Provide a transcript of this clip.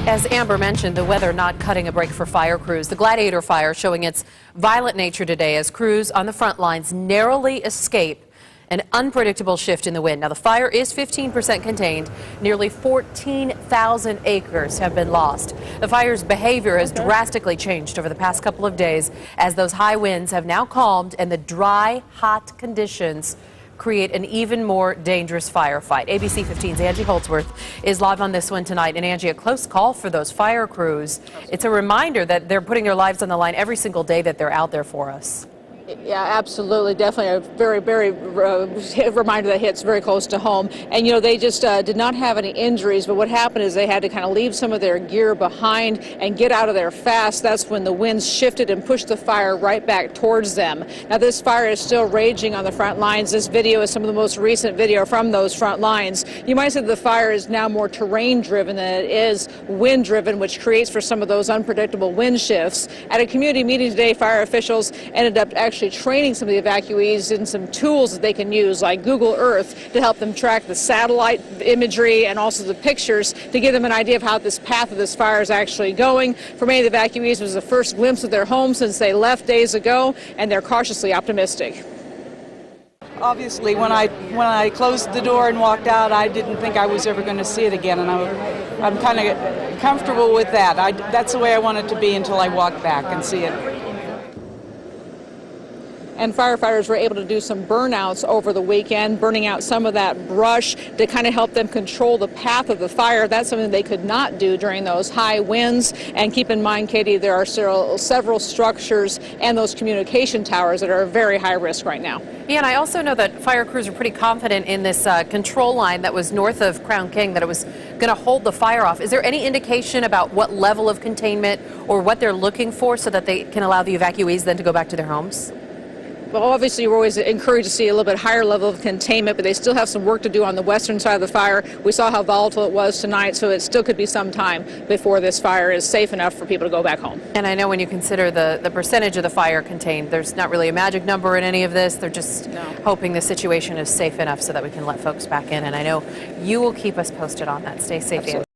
As Amber mentioned, the weather not cutting a break for fire crews. The Gladiator Fire showing its violent nature today as crews on the front lines narrowly escape an unpredictable shift in the wind. Now, the fire is 15% contained. Nearly 14,000 acres have been lost. The fire's behavior has drastically changed over the past couple of days as those high winds have now calmed and the dry, hot conditions create an even more dangerous firefight. ABC 15's Angie Holdsworth is live on this one tonight. And Angie, a close call for those fire crews. It's a reminder that they're putting their lives on the line every single day that they're out there for us. Yeah, absolutely. Definitely a very reminder that hits very close to home. And, you know, they just did not have any injuries, but what happened is they had to kind of leave some of their gear behind and get out of there fast. That's when the winds shifted and pushed the fire right back towards them. Now, this fire is still raging on the front lines. This video is some of the most recent video from those front lines. You might say that the fire is now more terrain-driven than it is wind-driven, which creates for some of those unpredictable wind shifts. At a community meeting today, fire officials ended up actually training some of the evacuees in some tools that they can use, like Google Earth, to help them track the satellite imagery and also the pictures to give them an idea of how this path of this fire is actually going. For many of the evacuees, it was the first glimpse of their home since they left days ago, and they're cautiously optimistic. Obviously, when I closed the door and walked out, I didn't think I was ever going to see it again, and I'm kind of comfortable with that. That's the way I want it to be until I walk back and see it. And firefighters were able to do some burnouts over the weekend, burning out some of that brush to kind of help them control the path of the fire. That's something they could not do during those high winds. And keep in mind, Katie, there are several structures and those communication towers that are very high risk right now. Yeah, and I also know that fire crews are pretty confident in this control line that was north of Crown King, that it was going to hold the fire off. Is there any indication about what level of containment or what they're looking for so that they can allow the evacuees then to go back to their homes? Well, obviously, we're always encouraged to see a little bit higher level of containment, but they still have some work to do on the western side of the fire. We saw how volatile it was tonight, so it still could be some time before this fire is safe enough for people to go back home. And I know when you consider the percentage of the fire contained, there's not really a magic number in any of this. They're just hoping the situation is safe enough so that we can let folks back in. And I know you will keep us posted on that. Stay safe, Angie.